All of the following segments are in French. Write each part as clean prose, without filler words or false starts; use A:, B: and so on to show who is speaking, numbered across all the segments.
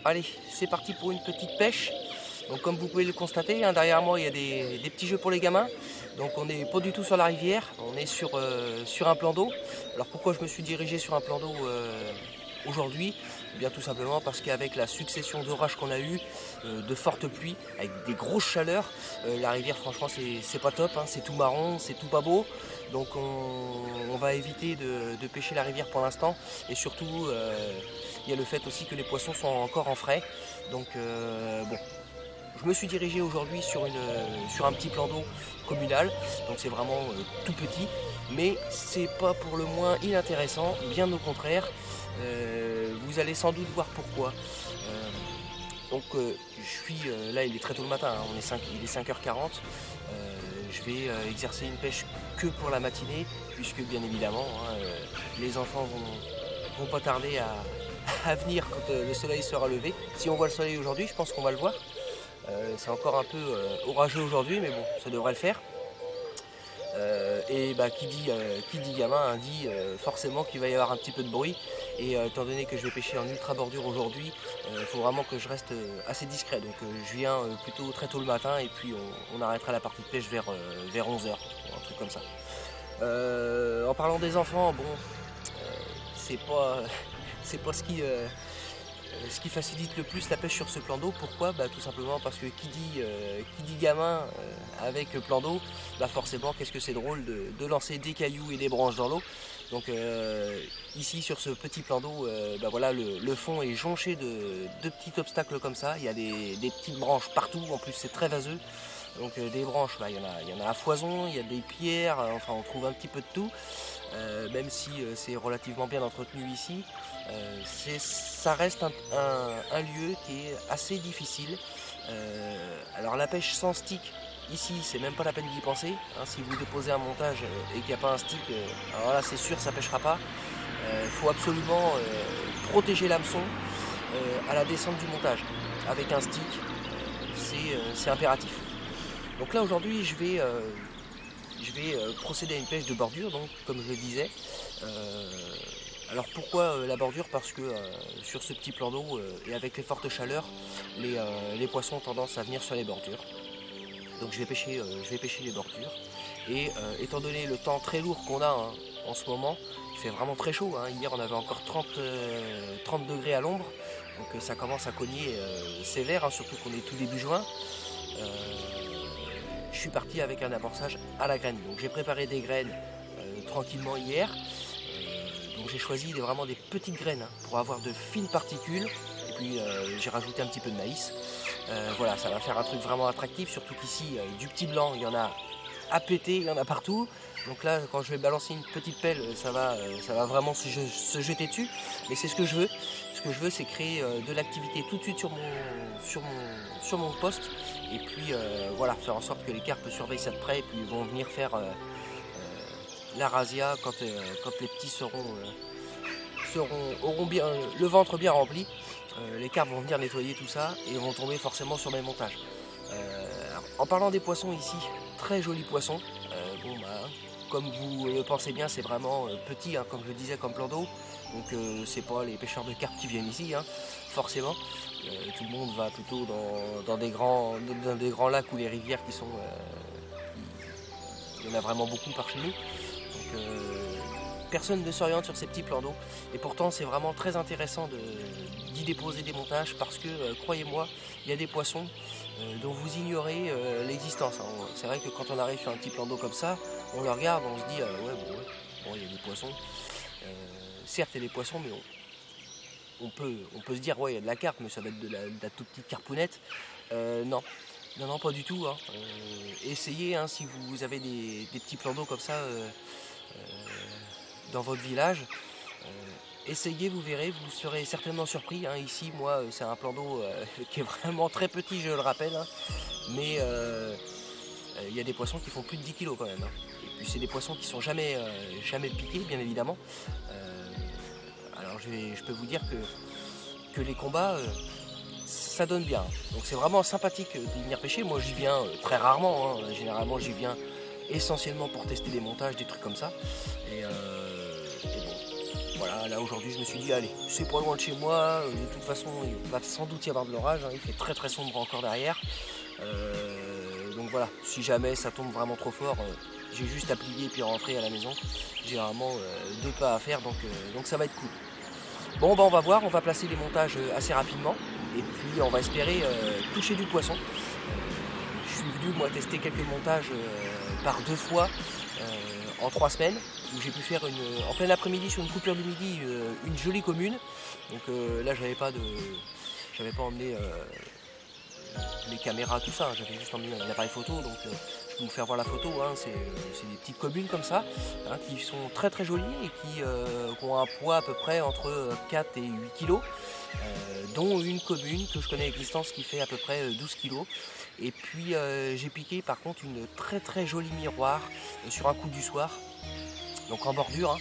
A: Allez, c'est parti pour une petite pêche. Donc comme vous pouvez le constater, hein, derrière moi il y a des petits jeux pour les gamins. Donc on n'est pas du tout sur la rivière, on est sur un plan d'eau. Alors pourquoi je me suis dirigé sur un plan d'eau aujourd'hui? Eh bien tout simplement parce qu'avec la succession d'orages qu'on a eu, de fortes pluies, avec des grosses chaleurs, la rivière franchement c'est pas top, hein, c'est tout marron, c'est tout pas beau. Donc on va éviter de pêcher la rivière pour l'instant. Et surtout il y a le fait aussi que les poissons sont encore en frais. Donc bon. Je me suis dirigé aujourd'hui sur un petit plan d'eau communal, donc c'est vraiment tout petit, mais c'est pas pour le moins inintéressant, bien au contraire. Vous allez sans doute voir pourquoi. Je suis là, il est très tôt le matin, hein, il est 5h40. Je vais exercer une pêche que pour la matinée, puisque bien évidemment hein, les enfants vont pas tarder à venir quand le soleil sera levé. Si on voit le soleil aujourd'hui, je pense qu'on va le voir. C'est encore un peu orageux aujourd'hui, mais bon, ça devrait le faire. Qui dit gamin hein, dit forcément qu'il va y avoir un petit peu de bruit. Et étant donné que je vais pêcher en ultra bordure aujourd'hui, il faut vraiment que je reste assez discret. Donc je viens plutôt très tôt le matin et puis on arrêtera la partie de pêche vers 11h, un truc comme ça. En parlant des enfants, bon, c'est pas, c'est pas ce qui facilite le plus la pêche sur ce plan d'eau. Pourquoi? Tout simplement parce que qui dit gamin avec plan d'eau, forcément qu'est-ce que c'est drôle de lancer des cailloux et des branches dans l'eau. Donc ici sur ce petit plan d'eau, voilà, le fond est jonché de petits obstacles comme ça. Il y a des petites branches partout, en plus c'est très vaseux. Donc des branches, il y en a à foison, il y a des pierres, enfin on trouve un petit peu de tout. Même si c'est relativement bien entretenu ici, ça reste un lieu qui est assez difficile. Alors la pêche sans stick, ici c'est même pas la peine d'y penser. Hein, si vous déposez un montage et qu'il n'y a pas un stick, alors là c'est sûr ça pêchera pas. Il faut absolument protéger l'hameçon à la descente du montage. Avec un stick, c'est impératif. Donc là aujourd'hui je vais procéder à une pêche de bordure, donc comme je le disais. Alors pourquoi la bordure? Parce que sur ce petit plan d'eau et avec les fortes chaleurs, les poissons ont tendance à venir sur les bordures. Donc je vais pêcher les bordures. Et étant donné le temps très lourd qu'on a hein, en ce moment, il fait vraiment très chaud. Hein. Hier on avait encore 30 degrés à l'ombre, donc ça commence à cogner sévère, hein, surtout qu'on est tout début juin. Je suis parti avec un amorçage à la graine. Donc j'ai préparé des graines tranquillement hier. Donc j'ai choisi vraiment des petites graines hein, pour avoir de fines particules. Et puis j'ai rajouté un petit peu de maïs. Voilà, ça va faire un truc vraiment attractif, surtout qu'ici du petit blanc, il y en a à péter, il y en a partout. Donc là, quand je vais balancer une petite pelle, ça va vraiment se jeter dessus. Mais c'est ce que je veux. Ce que je veux, c'est créer de l'activité tout de suite sur mon poste. Et puis voilà, faire en sorte que les carpes surveillent ça de près et puis vont venir faire la razzia quand les petits auront bien le ventre bien rempli. Les carpes vont venir nettoyer tout ça et vont tomber forcément sur mes montages. En parlant des poissons ici, très jolis poissons. Comme vous le pensez bien, c'est vraiment petit, hein, comme je le disais, comme plan d'eau. Donc c'est pas les pêcheurs de carpes qui viennent ici, hein, forcément. Tout le monde va plutôt dans des grands lacs ou les rivières qui sont... il y en a vraiment beaucoup par chez nous. Donc personne ne s'oriente sur ces petits plans d'eau. Et pourtant c'est vraiment très intéressant d'y déposer des montages parce que, croyez-moi, il y a des poissons dont vous ignorez l'existence. Hein. C'est vrai que quand on arrive sur un petit plan d'eau comme ça, on le regarde, on se dit bon, il y a des poissons. Certes il y a des poissons, mais on peut se dire ouais il y a de la carpe, mais ça va être de la toute petite carpounette. Non, pas du tout. Hein. Essayez hein, si vous avez des petits plans d'eau comme ça dans votre village. Essayez, vous verrez, vous serez certainement surpris. Hein. Ici, moi, c'est un plan d'eau qui est vraiment très petit, je le rappelle. Hein. Mais il y a des poissons qui font plus de 10 kg quand même. Hein. Et puis c'est des poissons qui sont jamais piqués, bien évidemment. Alors je peux vous dire que les combats, ça donne bien. Donc c'est vraiment sympathique de venir pêcher. Moi j'y viens très rarement. Hein. Généralement j'y viens essentiellement pour tester des montages, des trucs comme ça. Et bon, Voilà, là aujourd'hui je me suis dit allez, c'est pas loin de chez moi, de toute façon il va sans doute y avoir de l'orage, hein, il fait très très sombre encore derrière. Donc voilà, si jamais ça tombe vraiment trop fort, j'ai juste à plier et puis rentrer à la maison. J'ai vraiment 2 pas à faire, donc ça va être cool. Bon bah on va voir, on va placer les montages assez rapidement et puis on va espérer toucher du poisson. Je suis venu moi tester quelques montages par 2 fois en 3 semaines où j'ai pu faire en plein après-midi sur une coupure du midi une jolie commune. Donc là j'avais pas emmené les caméras, tout ça, j'avais juste emmené un appareil photo, donc je peux vous faire voir la photo, hein. C'est des petites communes comme ça, hein, qui sont très très jolies et qui ont un poids à peu près entre 4 et 8 kg, dont une commune que je connais avec distance qui fait à peu près 12 kg. Et puis j'ai piqué par contre une très très jolie miroir sur un coup du soir, donc en bordure, hein.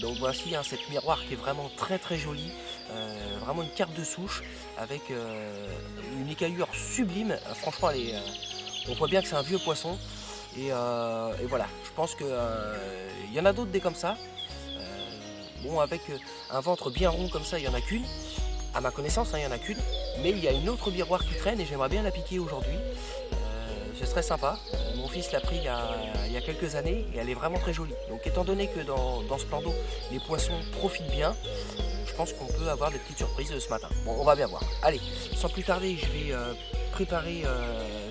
A: Donc voici hein, cette miroir qui est vraiment très très jolie, vraiment une carte de souche avec une écaillure sublime. Franchement on voit bien que c'est un vieux poisson et voilà, je pense qu'il y en a d'autres des comme ça. Bon, avec un ventre bien rond comme ça, il n'y en a qu'une, à ma connaissance, hein, il n'y en a qu'une, mais il y a une autre miroir qui traîne et j'aimerais bien la piquer aujourd'hui. Ce serait sympa. Mon fils l'a pris il y a quelques années et elle est vraiment très jolie. Donc étant donné que dans ce plan d'eau, les poissons profitent bien, je pense qu'on peut avoir des petites surprises ce matin. Bon, on va bien voir. Allez, sans plus tarder, je vais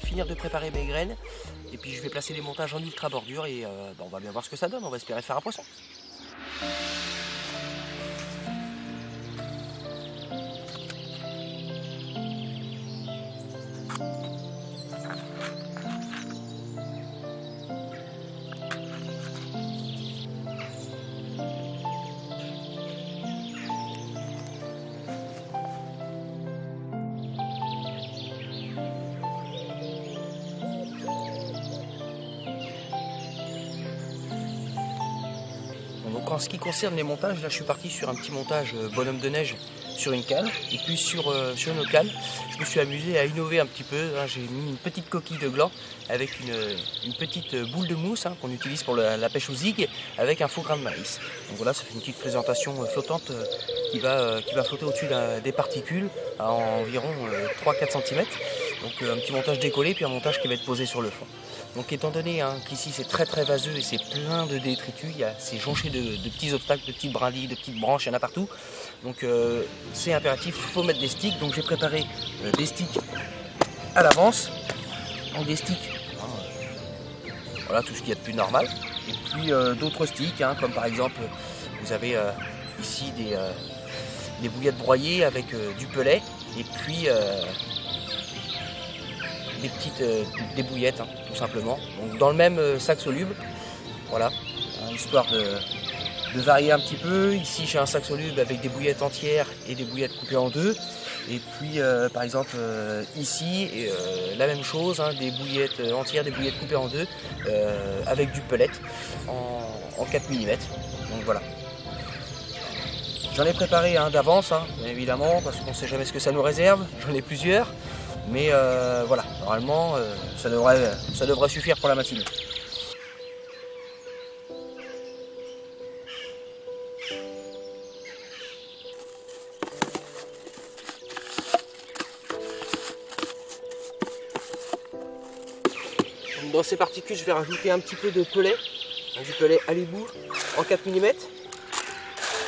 A: finir de préparer mes graines et puis je vais placer les montages en ultra bordure et on va bien voir ce que ça donne. On va espérer faire un poisson. Donc en ce qui concerne les montages, là je suis parti sur un petit montage bonhomme de neige sur une cale. Et puis sur une autre cale, je me suis amusé à innover un petit peu. Hein. J'ai mis une petite coquille de gland avec une petite boule de mousse, hein, qu'on utilise pour la pêche aux zigues, avec un faux grain de maïs. Donc voilà, ça fait une petite présentation flottante qui va flotter au-dessus des particules à environ 3-4 cm. Donc un petit montage décollé puis un montage qui va être posé sur le fond. Donc étant donné hein, qu'ici c'est très très vaseux et c'est plein de détritus, c'est jonché de petits obstacles, de petites brindilles, de petites branches, il y en a partout. Donc c'est impératif, il faut mettre des sticks. Donc j'ai préparé des sticks à l'avance. Donc des sticks, voilà tout ce qu'il y a de plus normal. Et puis d'autres sticks, hein, comme par exemple vous avez ici des bouillettes broyées avec du pelet et puis des bouillettes, hein, tout simplement. Donc dans le même sac soluble, voilà, hein, histoire de varier un petit peu. Ici j'ai un sac soluble avec des bouillettes entières et des bouillettes coupées en deux. Et puis par exemple ici, la même chose, hein, des bouillettes entières, des bouillettes coupées en deux, avec du pellet en 4 mm. Donc voilà. J'en ai préparé un d'avance, hein, bien évidemment, parce qu'on ne sait jamais ce que ça nous réserve. J'en ai plusieurs. Mais voilà, normalement, ça devrait suffire pour la matinée. Dans ces particules, je vais rajouter un petit peu de pelet, du pelet à l'ébout en 4 mm.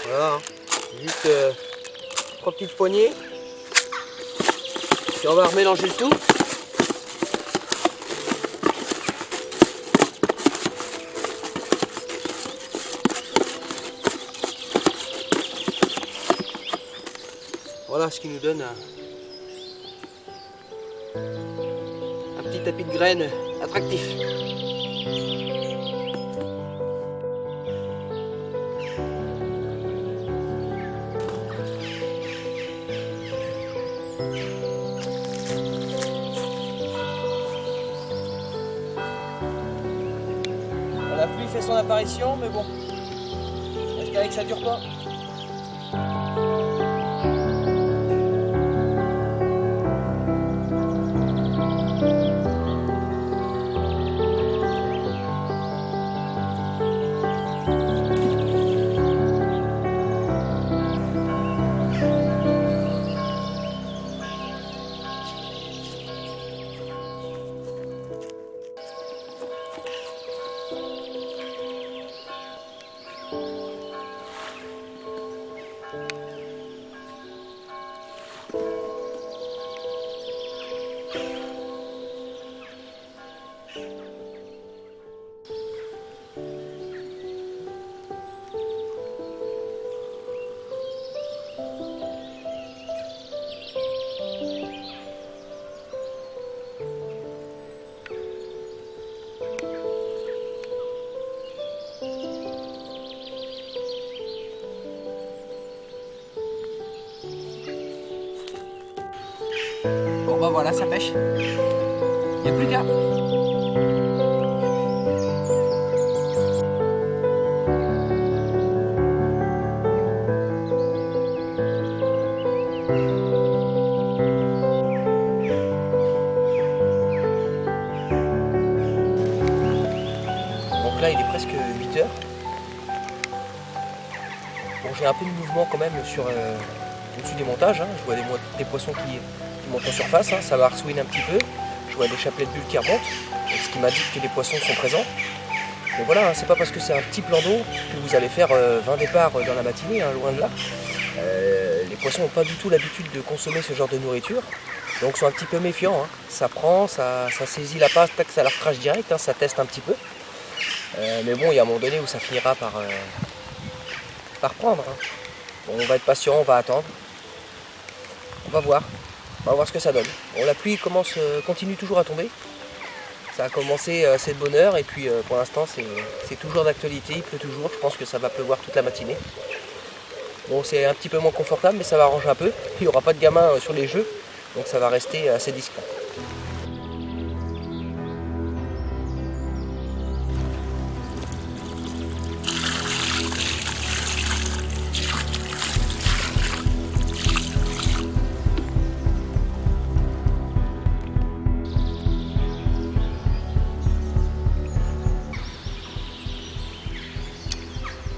A: Voilà, hein. Juste 3 petites poignées. Puis on va remélanger le tout. Voilà ce qui nous donne un petit tapis de graines attractif. La pluie fait son apparition, mais bon, j'espère que ça dure pas. Bon bah voilà, ça pêche. Il n'y a plus qu'à. Donc là il est presque 8 heures. Bon, j'ai un peu de mouvement quand même sur au-dessus des montages. Hein. Je vois des poissons qui montent en surface, hein. Ça va arsouiner un petit peu. Je vois des chapelets de bulles qui remontent, ce qui m'indique que les poissons sont présents. Donc voilà, hein, c'est pas parce que c'est un petit plan d'eau que vous allez faire 20 départs dans la matinée, hein, loin de là. Les poissons n'ont pas du tout l'habitude de consommer ce genre de nourriture, donc sont un petit peu méfiants. Hein. Ça prend, ça saisit la passe, tac, ça leur crache direct, hein, ça teste un petit peu. Mais bon, il y a un moment donné où ça finira par prendre. Hein. Bon, on va être patient, on va attendre. On va voir ce que ça donne. Bon, la pluie continue toujours à tomber. Ça a commencé c'est de bonne heure et puis pour l'instant c'est toujours d'actualité, il pleut toujours, je pense que ça va pleuvoir toute la matinée. Bon, c'est un petit peu moins confortable mais ça va arranger un peu. Il n'y aura pas de gamins sur les jeux, donc ça va rester assez discret.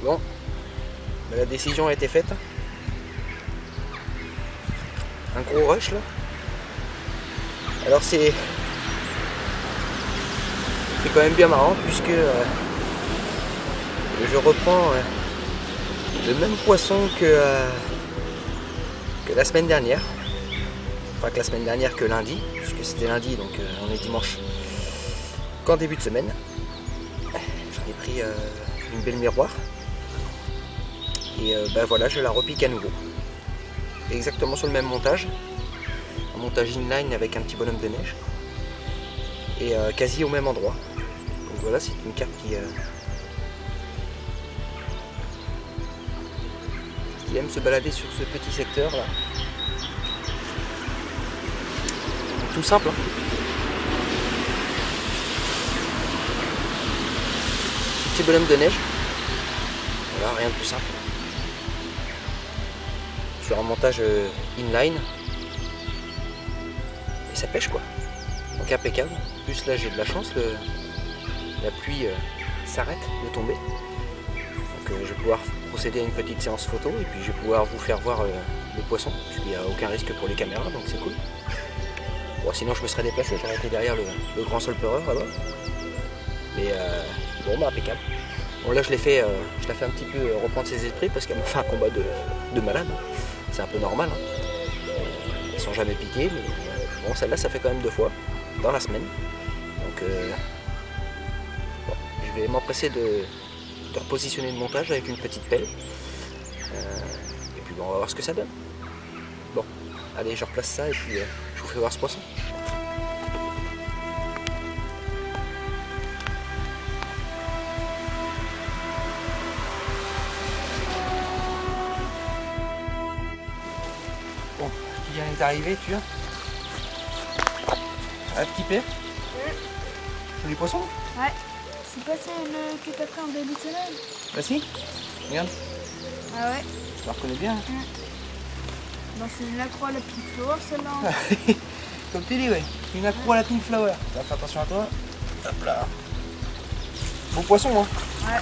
A: Bon, la décision a été faite. Un gros rush là. Alors c'est quand même bien marrant puisque je reprends le même poisson que la semaine dernière. Enfin que la semaine dernière que lundi, puisque c'était lundi donc on est dimanche qu'en début de semaine. J'en ai pris une belle miroir. Et ben voilà, je la repique à nouveau. Exactement sur le même montage. Un montage inline avec un petit bonhomme de neige. Et quasi au même endroit. Donc voilà, c'est une carte qui aime se balader sur ce petit secteur là. Donc, tout simple. Hein. Petit bonhomme de neige. Voilà, rien de plus simple. Sur un montage inline et ça pêche quoi, donc impeccable. En plus là j'ai de la chance, la pluie s'arrête de tomber, donc je vais pouvoir procéder à une petite séance photo et puis je vais pouvoir vous faire voir les poissons, puisqu'il n'y a aucun risque pour les caméras, donc c'est cool. Bon, sinon je me serais déplacé, j'aurais été derrière le grand sol peureur là-bas, mais bon bah impeccable. Bon là je la fais un petit peu reprendre ses esprits parce qu'elle m'a fait un combat de malade. C'est un peu normal. Hein. Elles sont jamais piquées, mais bon celle-là ça fait quand même 2 fois dans la semaine. Donc bon, je vais m'empresser de repositionner le montage avec une petite pelle. Et puis bon, on va voir ce que ça donne. Bon, allez je replace ça et puis je vous fais voir ce poisson. Bon, qui vient d'arriver, tu vois. Un petit père. Joli poisson.
B: Ouais. C'est pas celle que t'as pris en début de semaine?
A: Bah si, regarde.
B: Ah ouais.
A: Je la reconnais bien.
B: Bon, c'est une accro à la pink flower celle-là.
A: Comme tu dis, ouais. Une accro à la pink flower. Fais attention à toi. Hop là. Beau poisson, hein.
B: Ouais.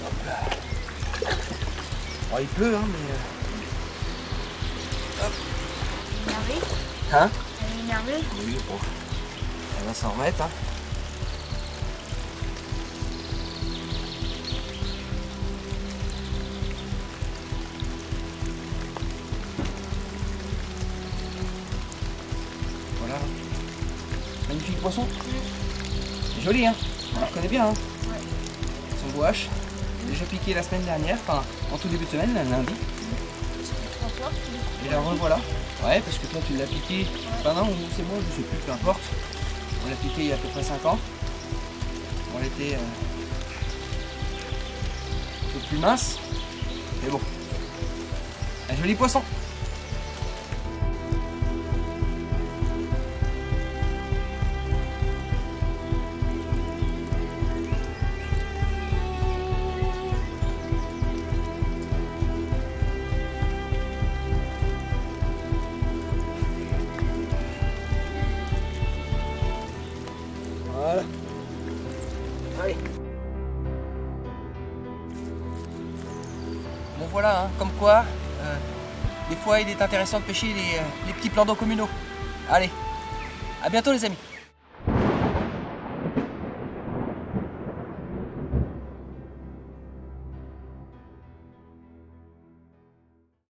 A: Hop là. Bon, il pleut, hein, mais... Hop.
B: Énervé?
A: Hein?
B: Elle est énervée?
A: Oui, bon. Elle va s'en remettre, hein. Voilà. Magnifique poisson. C'est joli, hein. On la reconnaît bien, hein.
B: Ouais.
A: Son gouache. Déjà piqué la semaine dernière, enfin en tout début de semaine, lundi.
B: Ça fait 3 fois.
A: Et la revoilà. Ouais, parce que toi tu l'as piqué. Enfin non, c'est moi, je sais plus, peu importe. On l'a piqué il y a à peu près 5 ans. On était un peu plus mince. Mais bon. Un joli poisson. Voilà. Allez. Bon voilà, hein, comme quoi, des fois il est intéressant de pêcher les petits plans d'eau communaux. Allez, à bientôt les amis.